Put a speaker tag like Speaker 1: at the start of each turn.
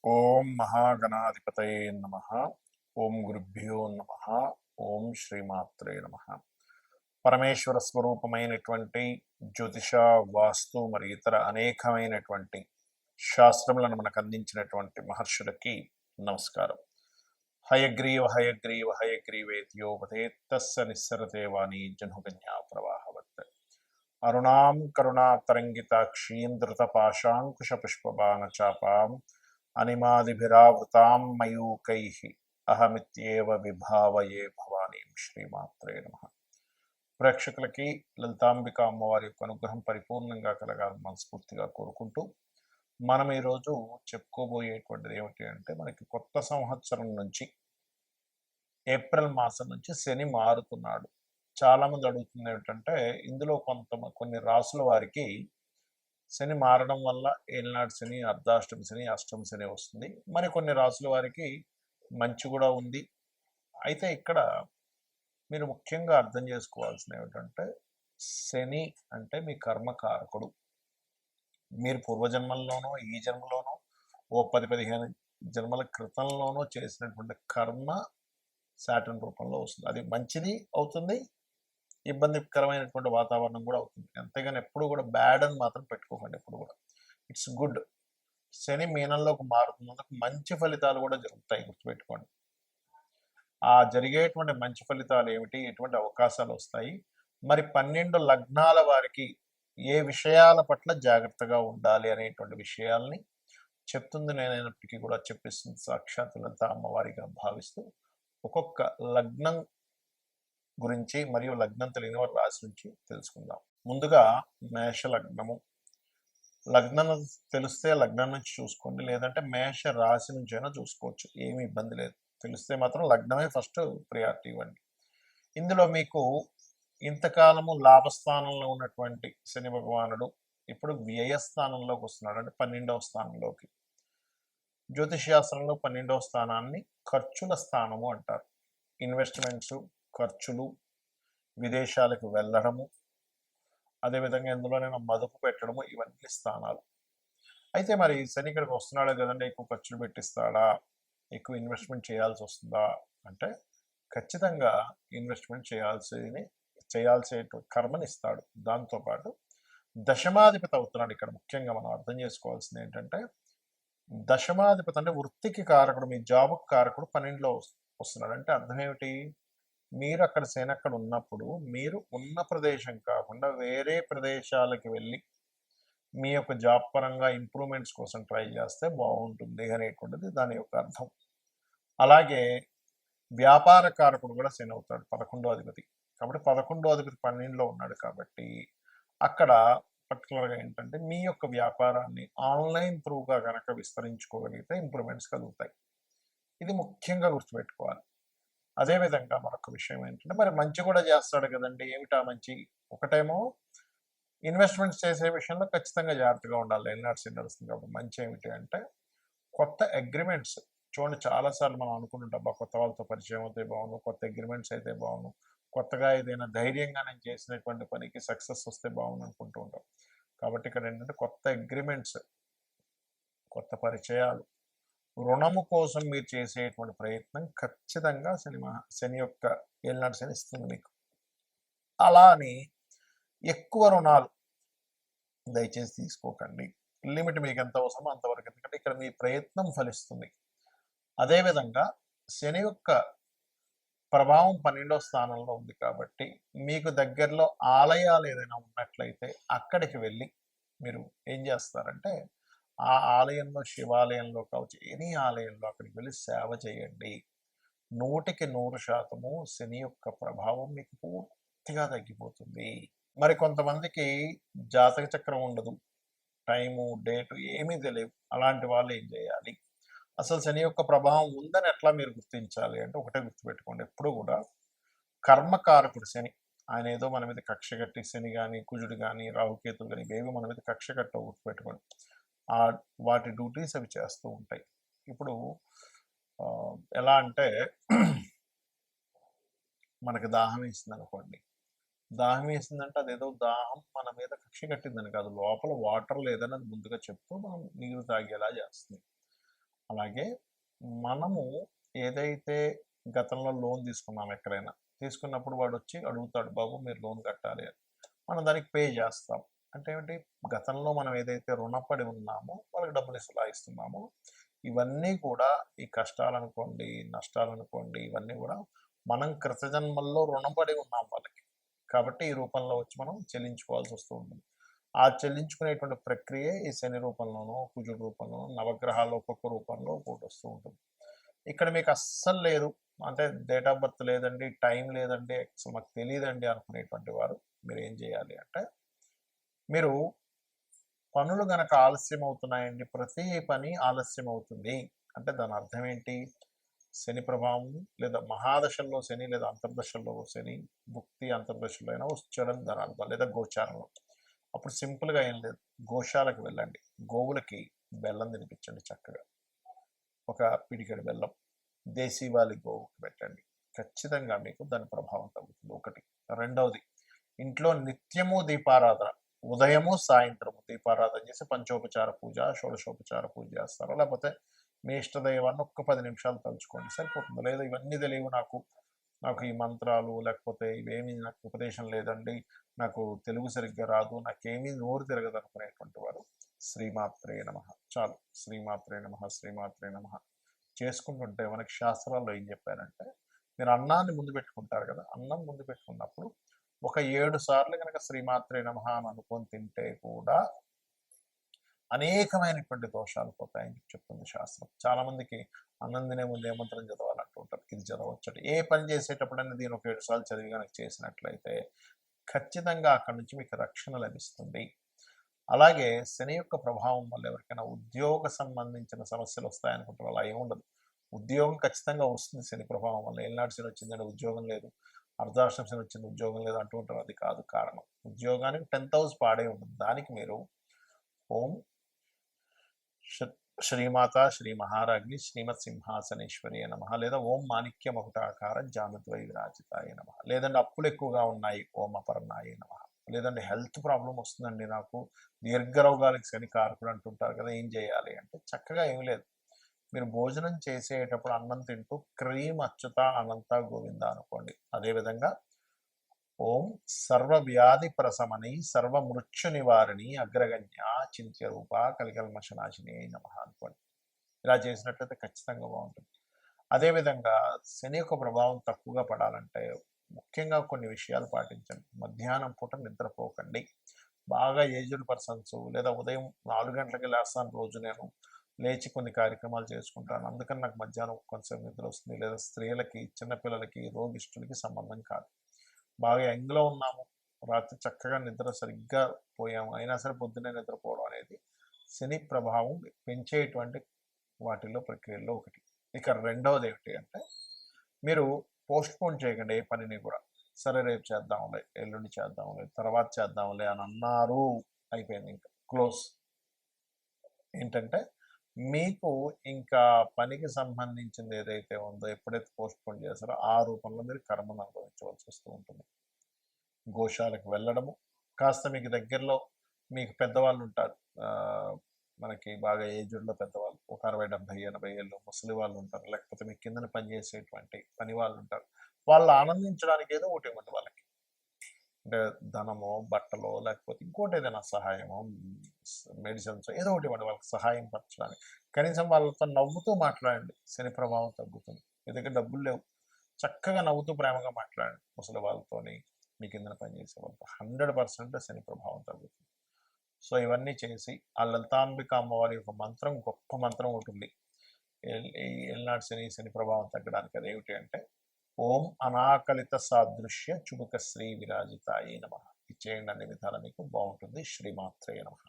Speaker 1: ఓం మహాగణాధిపతయే నమ. ఓం గురుభ్యో నమ. ఓం శ్రీమాత్రే నమ. పరమేశ్వర స్వరూపమైనటువంటి జ్యోతిష, వాస్తు మరి ఇతర అనేకమైనటువంటి శాస్త్రములను మనకు అందించినటువంటి మహర్షులకి నమస్కారం. హయగ్రీవ హయగ్రీవ హయగ్రీవేత్యోపతే తస్స నిస్సరతే వాణి జనుగన్యా ప్రవాహవత్. అరుణాం కరుణాతరంగితాక్షీం ధృతపాశాంకుశ పుష్పబాణ చాపాం అనిమాదిభిరావృతాం మయూకైః అహమిత్యేవ విభావయే భవానీం. శ్రీమాత్రే నమః. ప్రేక్షకులకి లలితాంబిక అమ్మవారి యొక్క అనుగ్రహం పరిపూర్ణంగా కలగాలని మనస్ఫూర్తిగా కోరుకుంటూ మనం ఈరోజు చెప్పుకోబోయేటువంటిది ఏమిటి అంటే, మనకి కొత్త సంవత్సరం నుంచి ఏప్రిల్ మాసం నుంచి శని మారుతున్నాడు. చాలామంది అడుగుతుంది ఏమిటంటే, ఇందులో కొన్ని రాసుల వారికి శని మారడం వల్ల ఏలినాటి శని, అర్ధాష్టమి శని, అష్టమి శని వస్తుంది. మరి కొన్ని రాసుల వారికి మంచి కూడా ఉంది. అయితే ఇక్కడ మీరు ముఖ్యంగా అర్థం చేసుకోవాల్సిన ఏమిటంటే, శని అంటే మీ కర్మకారకుడు. మీరు పూర్వజన్మల్లోనో ఈ జన్మలోనో ఓ 10-15 జన్మల క్రితంలోనో చేసినటువంటి కర్మ సాటర్న్ రూపంలో వస్తుంది. అది మంచిది అవుతుంది, ఇబ్బందికరమైనటువంటి వాతావరణం కూడా అవుతుంది. అంతేగాని ఎప్పుడు కూడా బ్యాడ్ అని మాత్రం పెట్టుకోకండి. ఎప్పుడు కూడా ఇట్స్ గుడ్. శని మీనంలోకి మారుతున్నందుకు మంచి ఫలితాలు కూడా జరుగుతాయి, గుర్తుపెట్టుకోండి. ఆ జరిగేటువంటి మంచి ఫలితాలు ఏమిటి, ఎటువంటి అవకాశాలు వస్తాయి, మరి 12 లగ్నాల వారికి ఏ విషయాల పట్ల జాగ్రత్తగా ఉండాలి అనేటువంటి విషయాల్ని చెప్తుంది నేనైనప్పటికీ కూడా చెప్పిస్తుంది సాక్షాత్ లలిత అమ్మవారిగా భావిస్తూ ఒక్కొక్క లగ్నం గురించి మరియు లగ్నం తెలియని వారి రాశి నుంచి తెలుసుకుందాం. ముందుగా మేష లగ్నము. లగ్నం తెలిస్తే లగ్నం నుంచి చూసుకోండి, లేదంటే మేష రాశి నుంచి అయినా చూసుకోవచ్చు, ఏమి ఇబ్బంది లేదు. తెలిస్తే మాత్రం లగ్నమే ఫస్ట్ ప్రియారిటీ ఇవ్వండి. ఇందులో మీకు ఇంతకాలము లాభస్థానంలో ఉన్నటువంటి శని భగవానుడు ఇప్పుడు వ్యయస్థానంలోకి వస్తున్నాడు, అంటే 12వ స్థానంలోకి. జ్యోతిష్ శాస్త్రంలో 12వ స్థానాన్ని ఖర్చుల స్థానము అంటారు. ఇన్వెస్ట్మెంట్స్, ఖర్చులు, విదేశాలకు వెళ్ళడము, అదేవిధంగా ఇందులోనైనా మదుపు పెట్టడము, ఇవన్నీ స్థానాలు. అయితే మరి శని ఇక్కడికి వస్తున్నాడే కదండి, ఎక్కువ ఖర్చులు పెట్టిస్తాడా, ఎక్కువ ఇన్వెస్ట్మెంట్ చేయాల్సి వస్తుందా అంటే, ఖచ్చితంగా ఇన్వెస్ట్మెంట్ చేయాల్సే కర్మని ఇస్తాడు. దాంతోపాటు దశమాధిపతి అవుతున్నాడు. ఇక్కడ ముఖ్యంగా మనం అర్థం చేసుకోవాల్సింది ఏంటంటే, దశమాధిపతి అంటే వృత్తికి కారకుడు, మీ జాబుకి కారకుడు 12లో వస్తున్నాడు. అంటే అర్థం ఏమిటి, మీరు అక్కడ శని అక్కడ ఉన్నప్పుడు మీరు ఉన్న ప్రదేశం కాకుండా వేరే ప్రదేశాలకు వెళ్ళి మీ యొక్క జాబ్ పరంగా ఇంప్రూవ్మెంట్స్ కోసం ట్రై చేస్తే బాగుంటుంది అనేటువంటిది దాని యొక్క అర్థం. అలాగే వ్యాపార కారకుడు కూడా శని అవుతాడు, 11వ అధిపతి. కాబట్టి 11వ అధిపతి 12లో ఉన్నాడు కాబట్టి అక్కడ పర్టికులర్గా ఏంటంటే, మీ యొక్క వ్యాపారాన్ని ఆన్లైన్ త్రూగా కనుక విస్తరించుకోగలిగితే ఇంప్రూవ్మెంట్స్ కలుగుతాయి. ఇది ముఖ్యంగా గుర్తుపెట్టుకోవాలి. అదేవిధంగా మరొక విషయం ఏంటంటే, మరి మంచి కూడా చేస్తాడు కదండి. ఏమిటా మంచి? ఒకటేమో ఇన్వెస్ట్మెంట్స్ చేసే విషయంలో ఖచ్చితంగా జాగ్రత్తగా ఉండాలి, ఎల్నాట్స్ నడుస్తుంది కాబట్టి. మంచి ఏమిటి అంటే, కొత్త అగ్రిమెంట్స్ చూడండి, చాలాసార్లు మనం అనుకుంటుంటాం, అబ్బా కొత్త వాళ్ళతో పరిచయం అయితే బాగుండు, కొత్త అగ్రిమెంట్స్ అయితే బాగుండు, కొత్తగా ఏదైనా ధైర్యంగా నేను చేసినటువంటి పనికి సక్సెస్ వస్తే బాగుండు అనుకుంటూ ఉంటాం. కాబట్టి ఇక్కడ ఏంటంటే, కొత్త అగ్రిమెంట్స్, కొత్త పరిచయాలు, రుణము కోసం మీరు చేసేటువంటి ప్రయత్నం ఖచ్చితంగా శని యొక్క ఏలినాటి శని ఇస్తుంది మీకు. అలా అని ఎక్కువ రుణాలు దయచేసి తీసుకోకండి. లిమిట్ మీకు ఎంత అవసరమో అంతవరకు, ఎందుకంటే ఇక్కడ మీ ప్రయత్నం ఫలిస్తుంది. అదేవిధంగా శని యొక్క ప్రభావం 12వ స్థానంలో ఉంది కాబట్టి మీకు దగ్గరలో ఆలయాలు ఏదైనా ఉన్నట్లయితే అక్కడికి వెళ్ళి మీరు ఏం చేస్తారంటే, ఆ ఆలయంలో, శివాలయంలో కావచ్చు, ఎనీ ఆలయంలో అక్కడికి వెళ్ళి సేవ చేయండి. 100% శని యొక్క ప్రభావం మీకు పూర్తిగా తగ్గిపోతుంది. మరి కొంతమందికి జాతక చక్రం ఉండదు, టైము డేటు ఏమీ తెలియదు. అలాంటి వాళ్ళు ఏం చేయాలి, అసలు శని యొక్క ప్రభావం ఉందని ఎట్లా మీరు గుర్తించాలి అంటే, ఒకటే గుర్తుపెట్టుకోండి, ఎప్పుడు కూడా కర్మకారకుడు శని. ఆయన ఏదో మన మీద కక్ష కట్టి, శని కానీ, కుజుడు కానీ, రాహుకేతులు కానీ ఇవేవి మన మీద కక్ష కట్టవు, గుర్తుపెట్టుకోండి. వాటి డ్యూటీస్ అవి చేస్తూ ఉంటాయి. ఇప్పుడు ఎలా అంటే, మనకి దాహం వేసింది అనుకోండి, దాహం వేసిందంటే అదేదో దాహం మన మీద కక్ష కట్టిందని కాదు, లోపల వాటర్ లేదని అది ముందుగా చెప్తూ మనం నీరు తాగేలా చేస్తుంది. అలాగే మనము ఏదైతే గతంలో లోన్ తీసుకున్నాం ఎక్కడైనా, తీసుకున్నప్పుడు వాడొచ్చి అడుగుతాడు, బాబు మీరు లోన్ కట్టాలి అని. మనం దానికి పే చేస్తాం. అంటే ఏంటి? గతంలో మనం ఏదైతే రుణపడి ఉన్నామో వాళ్ళకి డబ్బులు ఇలా ఇస్తున్నామో, ఇవన్నీ కూడా ఈ కష్టాలనుకోండి, నష్టాలనుకోండి, ఇవన్నీ కూడా మనం కృతజన్మల్లో రుణపడి ఉన్నాం వాళ్ళకి. కాబట్టి ఈ రూపంలో వచ్చి మనం చెల్లించుకోవాల్సి వస్తూ ఉంటుంది. ఆ చెల్లించుకునేటువంటి ప్రక్రియే ఈ శని రూపంలోనో, కుజుడు రూపంలోనో, నవగ్రహాలు ఒక్కొక్క రూపంలో ఒక్కొక్కటి వస్తూ ఉంటుంది. ఇక్కడ మీకు అస్సలు లేదు, అంటే డేట్ ఆఫ్ బర్త్ లేదండి, టైం లేదండి, అసలు మాకు తెలియదండి అనుకునేటువంటి వారు మీరు ఏం చేయాలి అంటే, మీరు పనులు గనక ఆలస్యం అవుతున్నాయండి, ప్రతి పని ఆలస్యం అవుతుంది అంటే దాని అర్థం ఏంటి? శని ప్రభావం లేదా మహాదశల్లో శని లేదా అంతర్దశల్లో శని, భుక్తి అంతర్దశలో అయినా వచ్చడం దాని అర్థం, లేదా గోచారంలో. అప్పుడు సింపుల్గా ఏం లేదు, గోశాలకు వెళ్ళండి, గోవులకి బెల్లం తినిపించండి చక్కగా, ఒక పిడికెడు బెల్లం దేశీవాలి గోవుకి పెట్టండి. ఖచ్చితంగా మీకు దాని ప్రభావం తగ్గుతుంది. ఒకటి. రెండవది, ఇంట్లో నిత్యము దీపారాధన, ఉదయము సాయంత్రము దీపారాధన చేసి పంచోపచార పూజ, షోడశోపచార పూజ చేస్తారు. లేకపోతే మీ ఇష్టదైవాన్ని ఒక్క 10 నిమిషాలు తలుచుకోండి, సరిపోతుంది. లేదా ఇవన్నీ తెలియవు నాకు, నాకు ఈ మంత్రాలు లేకపోతే ఇవేమీ నాకు ఉపదేశం లేదండి, నాకు తెలుగు సరిగ్గా రాదు, నాకేమీ నోరు తిరగదు అనుకునేటువంటి వారు శ్రీమాత్రే నమః చాలు. శ్రీమాత్రే నమః, శ్రీమాత్రే నమః చేసుకుంటుంటే మనకి శాస్త్రాల్లో ఏం చెప్పారంటే, మీరు అన్నాన్ని ముందు పెట్టుకుంటారు కదా, అన్నం ముందు పెట్టుకున్నప్పుడు ఒక 7 సార్లు కనుక శ్రీమాత్రే నమః అని అనుకొని తింటే కూడా అనేకమైనటువంటి దోషాలు పోతాయని చెప్తుంది శాస్త్రం. చాలా మందికి అన్నం తినే ముందు ఏ మంత్రం చదవాలంటూ ఉంటారు, ఇది చదవచ్చట. ఏ పని చేసేటప్పుడైనా దీని ఒక 7 సార్లు చదివి కనుక చేసినట్లయితే ఖచ్చితంగా అక్కడి నుంచి మీకు రక్షణ లభిస్తుంది. అలాగే శని యొక్క ప్రభావం వల్ల ఎవరికైనా ఉద్యోగ సంబంధించిన సమస్యలు వస్తాయనుకుంటారు, అలా ఏముండదు. ఉద్యోగం ఖచ్చితంగా వస్తుంది శని ప్రభావం వల్ల. ఏలినాటి శని వచ్చిందంటే ఉద్యోగం లేదు, అర్ధాష్టమ శని వచ్చింది ఉద్యోగం లేదు అంటూ ఉంటారు, అది కాదు కారణం. ఉద్యోగానికి 10th హౌస్ పాడే ఉంటుంది. దానికి మీరు ఓం శ్రీమాత శ్రీ మహారాజ్ని శ్రీమత్ సింహాసనేశ్వరి నమ, లేదా ఓం మాణిక్య మకుటాకార జానుద్వై విరాజితాయ నమ, లేదంటే అప్పులు ఎక్కువగా ఉన్నాయి ఓం అపర్ణాయ నమ, లేదంటే హెల్త్ ప్రాబ్లం వస్తుందండి నాకు, దీర్ఘరోగాలకు శని కారకుడు అంటుంటారు కదా, ఏం చేయాలి అంటే చక్కగా ఏం లేదు, మీరు భోజనం చేసేటప్పుడు అన్నం తింటూ క్రీమ్ అచ్యుత అనంత గోవింద అనుకోండి. అదేవిధంగా ఓం సర్వవ్యాధి ప్రశమని సర్వమృత్యు నివారిణి అగ్రగణ్య చింత్య రూప కలికల్మషనాశిని నమ అనుకోండి. ఇలా చేసినట్లయితే ఖచ్చితంగా బాగుంటుంది. అదేవిధంగా శని యొక్క ప్రభావం తక్కువగా పడాలంటే ముఖ్యంగా కొన్ని విషయాలు పాటించండి. మధ్యాహ్నం పూట నిద్రపోకండి. బాగా ఏజ్డ్ పర్సన్స్ లేదా ఉదయం 4 గంటలకి లేస్తాను రోజు, నేను లేచి కొన్ని కార్యక్రమాలు చేసుకుంటాను, అందుకని నాకు మధ్యాహ్నం కొంచెం నిద్ర వస్తుంది, లేదా స్త్రీలకి, చిన్నపిల్లలకి, రోగిష్ఠులకి సంబంధం కాదు. బాగా యంగ్లో ఉన్నాము, రాత్రి చక్కగా నిద్ర సరిగ్గా పోయాము, అయినా సరే పొద్దున్నే నిద్రపోవడం అనేది శని ప్రభావం పెంచేటువంటి వాటిల్లో ప్రక్రియల్లో ఒకటి. ఇక రెండవది ఏమిటి అంటే, మీరు పోస్ట్పోన్ చేయకండి ఏ పనిని కూడా. సరే రేపు చేద్దాంలే, ఎల్లుండి చేద్దాంలే, తర్వాత చేద్దాంలే అని అన్నారు, అయిపోయింది, ఇంకా క్లోజ్. ఏంటంటే మీకు ఇంకా పనికి సంబంధించింది ఏదైతే ఉందో ఎప్పుడైతే పోస్ట్పోన్ చేస్తారో ఆ రూపంలో మీరు కర్మను అనుభవించవలసి వస్తూ ఉంటుంది. గోశాలకు వెళ్ళడము, కాస్త మీకు దగ్గరలో మీకు పెద్దవాళ్ళు ఉంటారు, మనకి బాగా ఏజ్డ్లో పెద్దవాళ్ళు, ఒక 60, 70, 80 ఏళ్ళు ముసలి వాళ్ళు ఉంటారు, లేకపోతే మీ కిందన పనిచేసేటువంటి పని వాళ్ళు ఉంటారు, వాళ్ళు ఆనందించడానికి ఏదో ఒకటి ఇవ్వండి వాళ్ళకి. అంటే ధనమో, బట్టలో, లేకపోతే ఇంకోటి ఏదైనా సహాయమో, మెడిసిన్స్ ఏదో ఒకటి ఇవ్వండి వాళ్ళకి సహాయం పరచడానికి. కనీసం వాళ్ళతో నవ్వుతూ మాట్లాడండి, శని ప్రభావం తగ్గుతుంది. మీ దగ్గర డబ్బులు లేవు, చక్కగా నవ్వుతూ ప్రేమగా మాట్లాడండి ముసలి వాళ్ళతోని, మీ కిందన పనిచేసే వాళ్ళతో. 100% శని ప్రభావం తగ్గుతుంది. సో ఇవన్నీ చేసి ఆ లలితాంబిక అమ్మవారి యొక్క మంత్రం, గొప్ప మంత్రం ఉంటుంది ఈ ఏలినాటి శని, శని ప్రభావం తగ్గడానికి. అదేమిటి అంటే ఓం అనాకలిత సాదృశ్య చుబుక శ్రీ విరాజితాయ నమ. ఇచ్చేయండి, అన్ని విధాలు మీకు బాగుంటుంది. శ్రీమాత్రే నమ.